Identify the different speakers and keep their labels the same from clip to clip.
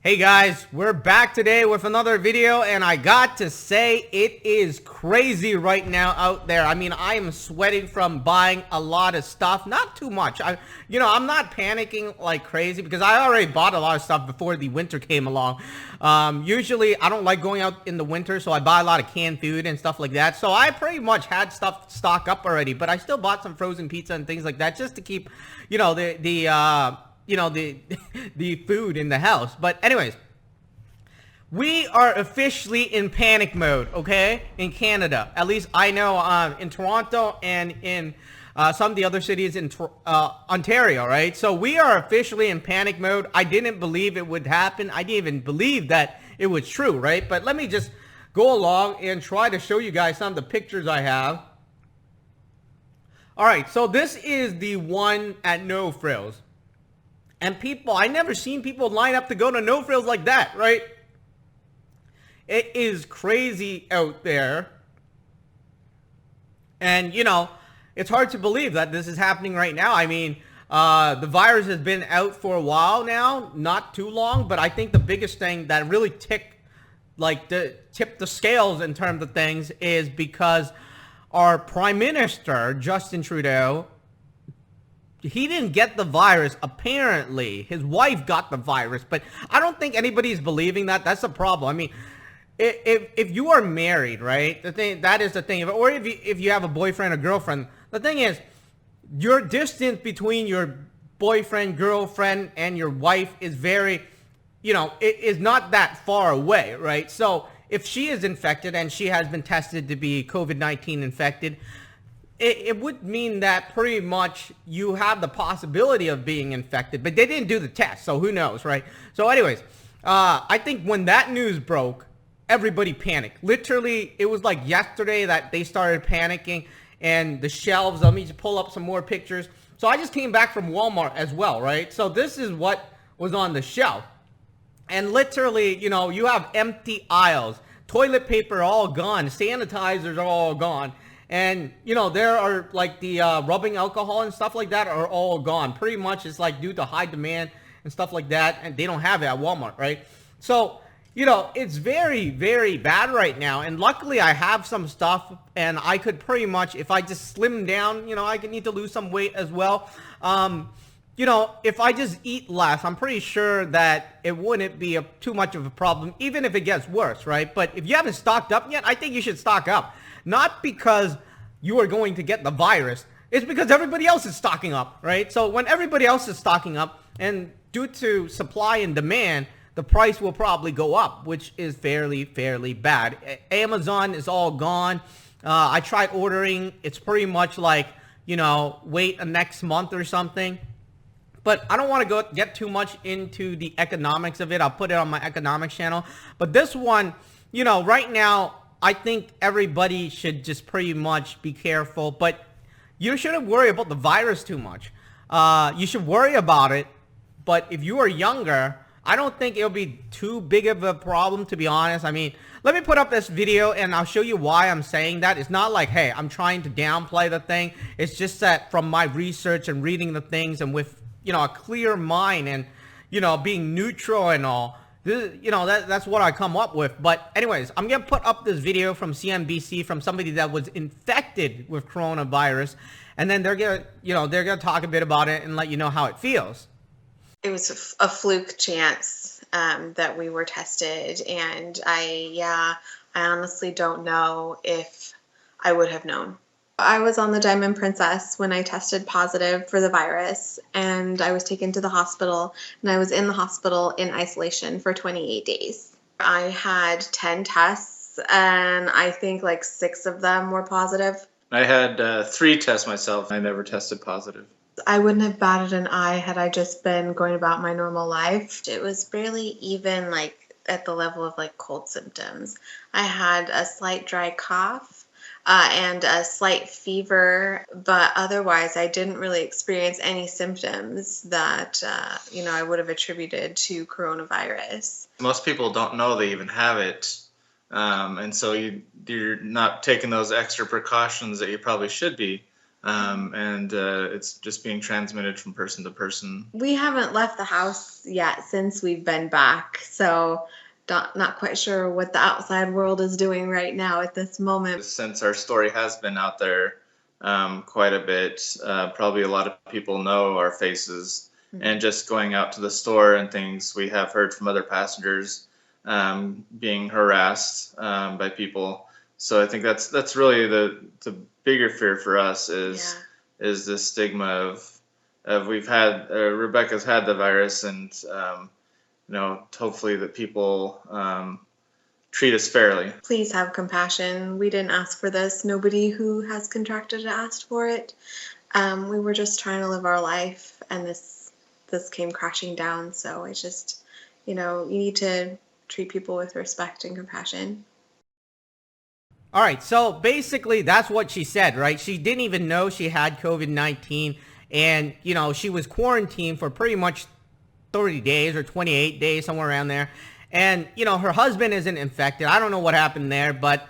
Speaker 1: Hey guys, we're back today with another video, and I got to say it is crazy right now out there. I mean, I am sweating from buying a lot of stuff. Not too much. I'm not panicking like crazy because I already bought a lot of stuff before the winter came along. Usually I don't like going out in the winter, so I buy a lot of canned food and stuff like that. So I pretty much had stuff stocked up already, but I still bought some frozen pizza and things like that just to keep, the food in the house. But anyways, we are officially in panic mode, okay, in Canada. At least I know in Toronto and in some of the other cities in Ontario, right? So we are officially in panic mode. I didn't believe it would happen. I didn't even believe that it was true, right? But let me just go along and try to show you guys some of the pictures I have. All right, so this is the one at No Frills. And people, I never seen people line up to go to No Frills like that, right? It is crazy out there. And, it's hard to believe that this is happening right now. I mean, the virus has been out for a while now, not too long. But I think the biggest thing that really tipped the scales in terms of things is because our Prime Minister, Justin Trudeau, he didn't get the virus. Apparently, his wife got the virus, but I don't think anybody's believing that. That's the problem. I mean, if you are married, right? That is the thing. Or if you have a boyfriend or girlfriend, the thing is, your distance between your boyfriend, girlfriend, and your wife is very, it is not that far away, right? So if she is infected and she has been tested to be COVID-19 infected, it would mean that pretty much you have the possibility of being infected, but they didn't do the test, so who knows, right? So anyways, I think when that news broke, everybody panicked. Literally, it was like yesterday that they started panicking, and the shelves, let me just pull up some more pictures. So I just came back from Walmart as well, right? So this is what was on the shelf. And literally, you have empty aisles. Toilet paper all gone. Sanitizers are all gone. And, there are like the rubbing alcohol and stuff like that are all gone. Pretty much it's like due to high demand and stuff like that. And they don't have it at Walmart, right? So, it's very, very bad right now. And luckily I have some stuff and I could pretty much, if I just slim down, I could need to lose some weight as well. If I just eat less, I'm pretty sure that it wouldn't be too much of a problem, even if it gets worse, right? But if you haven't stocked up yet, I think you should stock up. Not because you are going to get the virus. It's because everybody else is stocking up, right? So when everybody else is stocking up, and due to supply and demand, the price will probably go up, which is fairly bad. Amazon is all gone. I tried ordering. It's pretty much like, wait a next month or something. But I don't want to get too much into the economics of it. I'll put it on my economics channel. But this one, right now, I think everybody should just pretty much be careful. But you shouldn't worry about the virus too much. You should worry about it. But if you are younger, I don't think it'll be too big of a problem, to be honest. I mean, let me put up this video and I'll show you why I'm saying that. It's not like, hey, I'm trying to downplay the thing. It's just that from my research and reading the things and with, a clear mind and, being neutral and all, that's what I come up with. But anyways, I'm going to put up this video from CNBC from somebody that was infected with coronavirus. And then they're going to talk a bit about it and let you know how it feels.
Speaker 2: It was a fluke chance that we were tested, and I honestly don't know if I would have known. I was on the Diamond Princess when I tested positive for the virus, and I was taken to the hospital, and I was in the hospital in isolation for 28 days. I had 10 tests, and I think like 6 of them were positive.
Speaker 3: I had 3 tests myself. I never tested positive.
Speaker 2: I wouldn't have batted an eye had I just been going about my normal life. It was barely even like at the level of like cold symptoms. I had a slight dry cough and a slight fever, but otherwise I didn't really experience any symptoms that, I would have attributed to coronavirus.
Speaker 3: Most people don't know they even have it. And so you're not taking those extra precautions that you probably should be. and it's just being transmitted from person to person.
Speaker 2: We haven't left the house yet since we've been back, so not quite sure what the outside world is doing right now at this moment.
Speaker 3: Since our story has been out there quite a bit, probably a lot of people know our faces. And just going out to the store and things, we have heard from other passengers being harassed by people. So I think that's really the bigger fear for us is the stigma of we've had Rebecca's had the virus, and hopefully that people treat us fairly.
Speaker 2: Please have compassion. We didn't ask for this. Nobody who has contracted it asked for it. We were just trying to live our life, and this came crashing down. So it's just, you need to treat people with respect and compassion.
Speaker 1: All right, so basically that's what she said, right? She didn't even know she had COVID-19, and, she was quarantined for pretty much 30 days or 28 days, somewhere around there. And, her husband isn't infected. I don't know what happened there, but,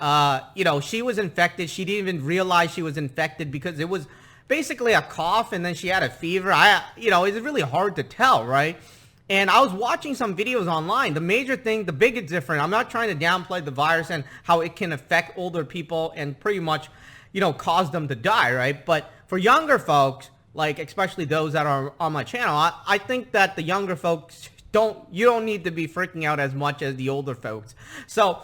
Speaker 1: she was infected. She didn't even realize she was infected because it was basically a cough, and then she had a fever. It's really hard to tell, right? And I was watching some videos online. The major thing, the biggest difference, I'm not trying to downplay the virus and how it can affect older people and pretty much, cause them to die, right? But for younger folks, like especially those that are on my channel, I think that the younger folks you don't need to be freaking out as much as the older folks. So,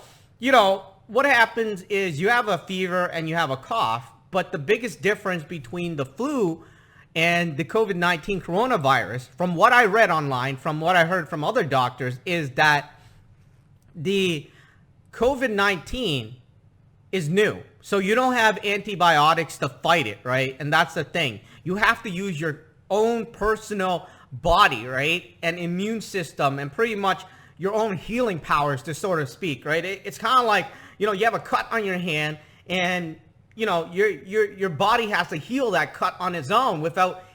Speaker 1: what happens is you have a fever and you have a cough, but the biggest difference between the flu and the COVID-19 coronavirus, from what I read online, from what I heard from other doctors, is that the COVID-19 is new. So you don't have antibiotics to fight it, right? And that's the thing. You have to use your own personal body, right? And immune system and pretty much your own healing powers, to sort of speak, right? It's kind of like, you have a cut on your hand, and your body has to heal that cut on its own without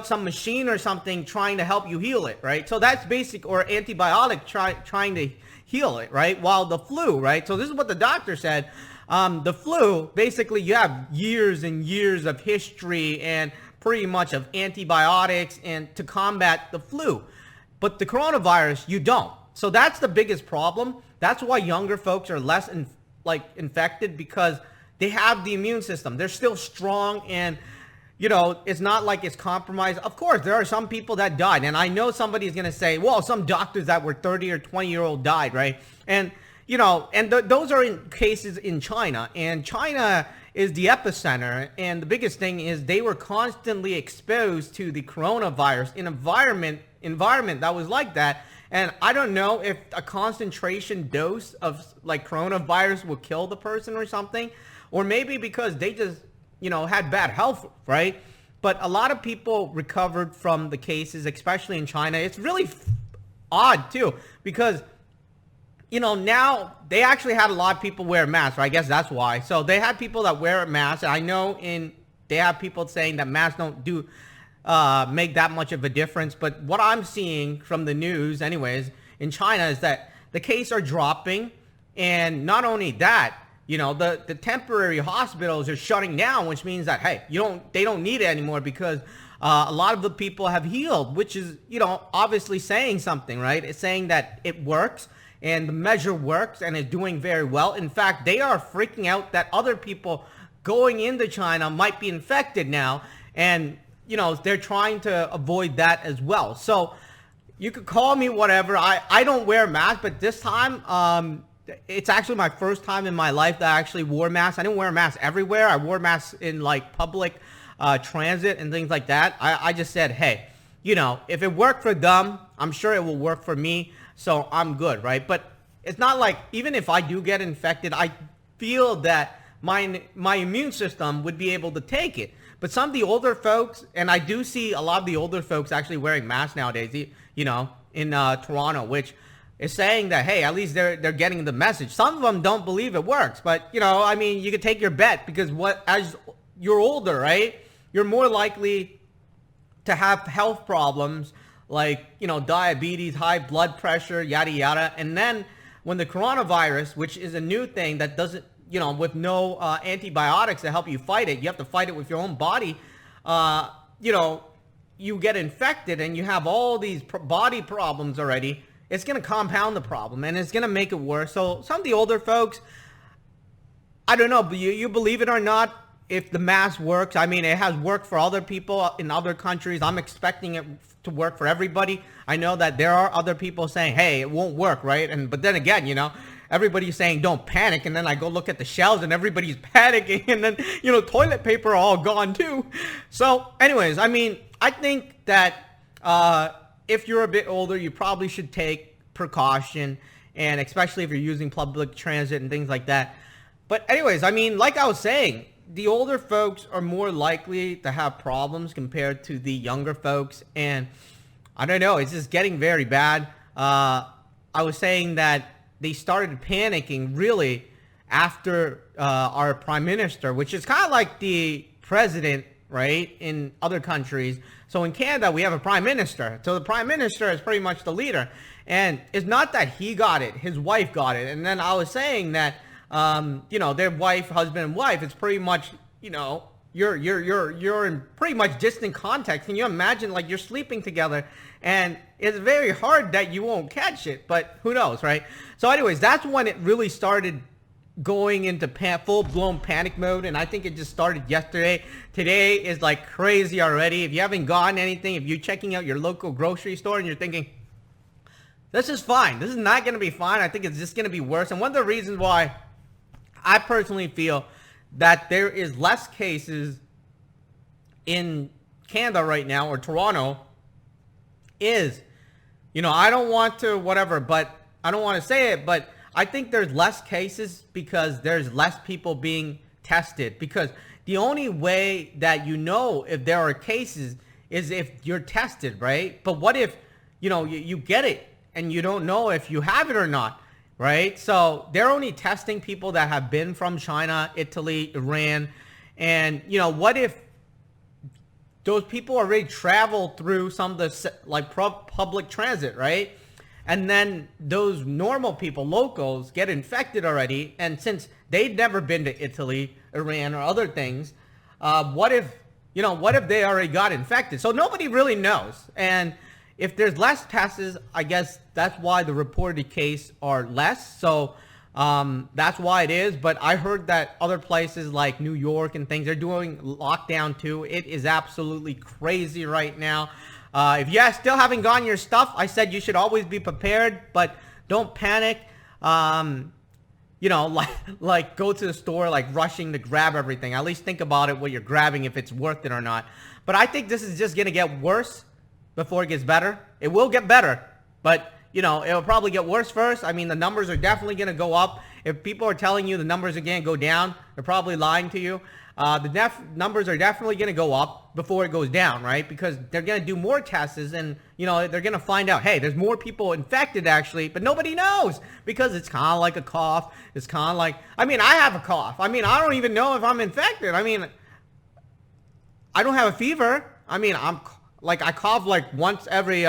Speaker 1: some machine or something trying to help you heal it, right? So that's basic, or antibiotic trying to heal it, right? While the flu, right? So this is what the doctor said. The flu, basically you have years and years of history and pretty much of antibiotics and to combat the flu. But the coronavirus, you don't. So that's the biggest problem. That's why younger folks are less infected, because they have the immune system. They're still strong, and, it's not like it's compromised. Of course, there are some people that died. And I know somebody's going to say, well, some doctors that were 30 or 20-year-old died, right? And, those are in cases in China. And China is the epicenter. And the biggest thing is they were constantly exposed to the coronavirus in environment that was like that. And I don't know if a concentration dose of coronavirus will kill the person or something. Or maybe because they just, had bad health, right? But a lot of people recovered from the cases, especially in China. It's really odd, too, because, now they actually had a lot of people wear masks, right? I guess that's why. So they had people that wear masks. And I know they have people saying that masks don't make that much of a difference. But what I'm seeing from the news, anyways, in China is that the cases are dropping. And not only that, the temporary hospitals are shutting down, which means that, hey, they don't need it anymore because a lot of the people have healed, which is, obviously saying something, right? It's saying that it works and the measure works and is doing very well. In fact, they are freaking out that other people going into China might be infected now. And, they're trying to avoid that as well. So you could call me whatever. I don't wear a mask, but this time, it's actually my first time in my life that I actually wore masks. I didn't wear a mask everywhere. I wore masks in public transit and things like that. I just said, hey, if it worked for them, I'm sure it will work for me. So I'm good, right? But it's not like, even if I do get infected, I feel that my immune system would be able to take it. But some of the older folks, and I do see a lot of the older folks actually wearing masks nowadays, in Toronto, which is saying that, hey, at least they're getting the message. Some of them don't believe it works, but, you could take your bet, because as you're older, right, you're more likely to have health problems like, diabetes, high blood pressure, yada, yada. And then when the coronavirus, which is a new thing that doesn't, with no antibiotics to help you fight it. You have to fight it with your own body. You get infected and you have all these body problems already. It's going to compound the problem and it's going to make it worse. So some of the older folks, I don't know, but you believe it or not, if the mask works, I mean, it has worked for other people in other countries. I'm expecting it to work for everybody. I know that there are other people saying, hey, it won't work, right? But then again, everybody's saying don't panic, and then I go look at the shelves and everybody's panicking, and then, toilet paper all gone too. So anyways, I mean, I think that if you're a bit older, you probably should take precaution, and especially if you're using public transit and things like that. But anyways, I mean, like I was saying, the older folks are more likely to have problems compared to the younger folks, and I don't know, it's just getting very bad. I was saying that they started panicking really after our prime minister, which is kind of like the president, right, in other countries. So in Canada, we have a prime minister. So the prime minister is pretty much the leader. And it's not that he got it, his wife got it. And then I was saying that, their wife, husband and wife, it's pretty much, you're in pretty much distant contact. Can you imagine, like, you're sleeping together and it's very hard that you won't catch it, but who knows, right? So anyways, that's when it really started going into full-blown panic mode, and I think it just started yesterday. Today is like crazy already. If you haven't gotten anything, if you're checking out your local grocery store and you're thinking, this is fine, this is not going to be fine, I think it's just going to be worse. And one of the reasons why I personally feel that there is less cases in Canada right now, or Toronto, is, I don't want to but I don't want to say it, but I think there's less cases because there's less people being tested. Because the only way that if there are cases is if you're tested, right? But what if, you get it and you don't know if you have it or not, right? So they're only testing people that have been from China, Italy, Iran. And, what if those people already traveled through some of the public transit, right? And then those normal people, locals, get infected already. And since they'd never been to Italy, Iran, or other things, what if they already got infected? So nobody really knows. And if there's less tests, I guess that's why the reported cases are less. So that's why it is. But I heard that other places like New York and things, they're doing lockdown too. It is absolutely crazy right now. If you still haven't gotten your stuff, I said you should always be prepared, but don't panic. Like go to the store, like rushing to grab everything. At least think about it, what you're grabbing, if it's worth it or not. But I think this is just going to get worse before it gets better. It will get better, but it'll probably get worse first. I mean, the numbers are definitely going to go up. If people are telling you the numbers are going to go down, they're probably lying to you. The numbers are definitely going to go up before it goes down, right? Because they're going to do more tests and, they're going to find out, hey, there's more people infected actually, but nobody knows because it's kind of like a cough. It's kind of like, I have a cough. I don't even know if I'm infected. I don't have a fever. I cough like once every,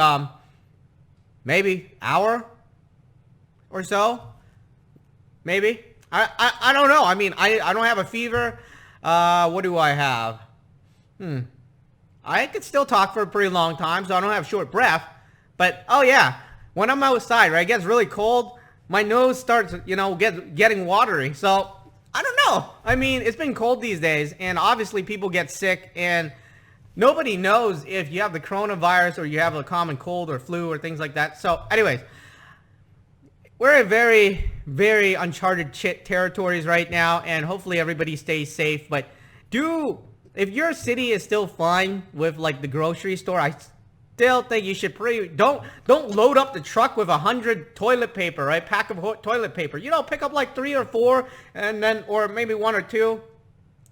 Speaker 1: maybe hour or so. Maybe. I don't know. I don't have a fever. What do I have? I could still talk for a pretty long time, so I don't have short breath. But, oh yeah, when I'm outside, right, it gets really cold, my nose starts, getting watery. So, I don't know. It's been cold these days, and obviously people get sick, and nobody knows if you have the coronavirus or you have a common cold or flu or things like that. So, anyways, we're in very, very uncharted territories right now, and hopefully everybody stays safe. But if your city is still fine with like the grocery store, I still think you should don't load up the truck with 100 toilet paper, right? Pack of toilet paper. Pick up like 3 or 4, and then, or maybe 1 or 2,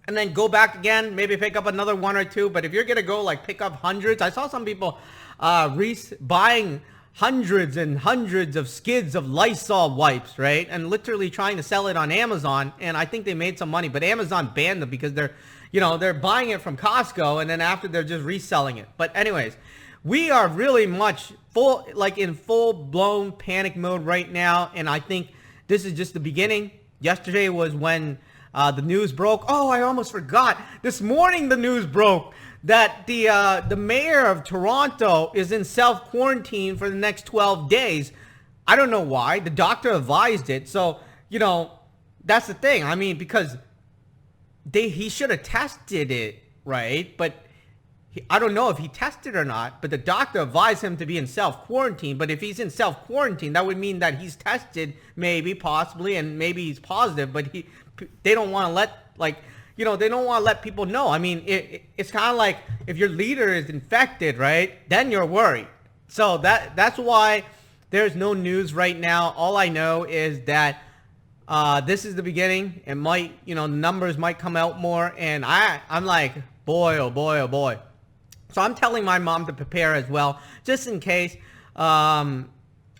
Speaker 1: and then go back again. Maybe pick up another 1 or 2. But if you're gonna go like pick up hundreds, I saw some people buying hundreds and hundreds of skids of Lysol wipes, right? And literally trying to sell it on Amazon. And I think they made some money, but Amazon banned them because they're buying it from Costco and then after they're just reselling it. But anyways, we are really much in full blown panic mode right now. And I think this is just the beginning. Yesterday was when the news broke. Oh, I almost forgot. This morning the news broke that the mayor of Toronto is in self-quarantine for the next 12 days. I don't know why. The doctor advised it. So, that's the thing. I mean, because he should have tested it, right? But I don't know if he tested or not, but the doctor advised him to be in self-quarantine. But if he's in self-quarantine, that would mean that he's tested, maybe, possibly, and maybe he's positive, but they don't want to let, they don't want to let people know. I mean, it's kind of like if your leader is infected, right, then you're worried. So that's why there's no news right now. All I know is that this is the beginning. It might, numbers might come out more, and I'm like, boy, oh boy, oh boy. So I'm telling my mom to prepare as well, just in case.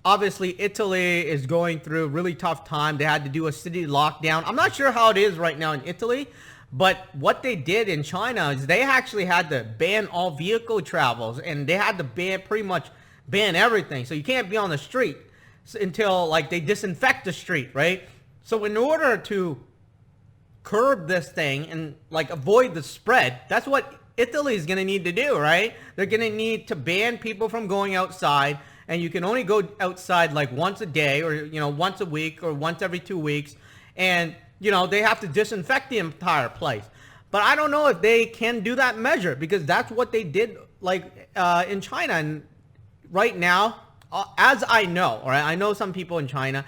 Speaker 1: Obviously, Italy is going through a really tough time. They had to do a city lockdown. I'm not sure how it is right now in Italy, but what they did in China is they actually had to ban all vehicle travels, and they had to pretty much ban everything. So you can't be on the street until they disinfect the street, right? So in order to curb this thing and avoid the spread, that's what Italy is going to need to do, right? They're going to need to ban people from going outside, and you can only go outside once a day, or once a week, or once every 2 weeks, and they have to disinfect the entire place. But I don't know if they can do that measure, because that's what they did in China. And right now, as I know, or I know some people in China,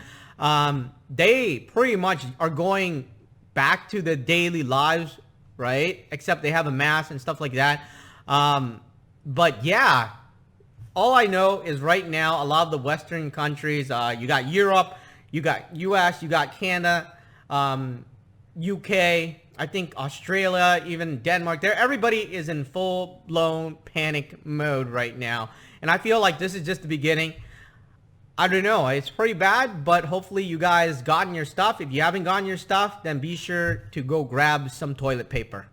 Speaker 1: they pretty much are going back to their daily lives, right? Except they have a mask and stuff like that. But yeah, all I know is right now, a lot of the Western countries, you got Europe, you got US, you got Canada, UK, I think Australia, even Denmark. Everybody is in full-blown panic mode right now. And I feel like this is just the beginning. I don't know. It's pretty bad, but hopefully you guys gotten your stuff. If you haven't gotten your stuff, then be sure to go grab some toilet paper.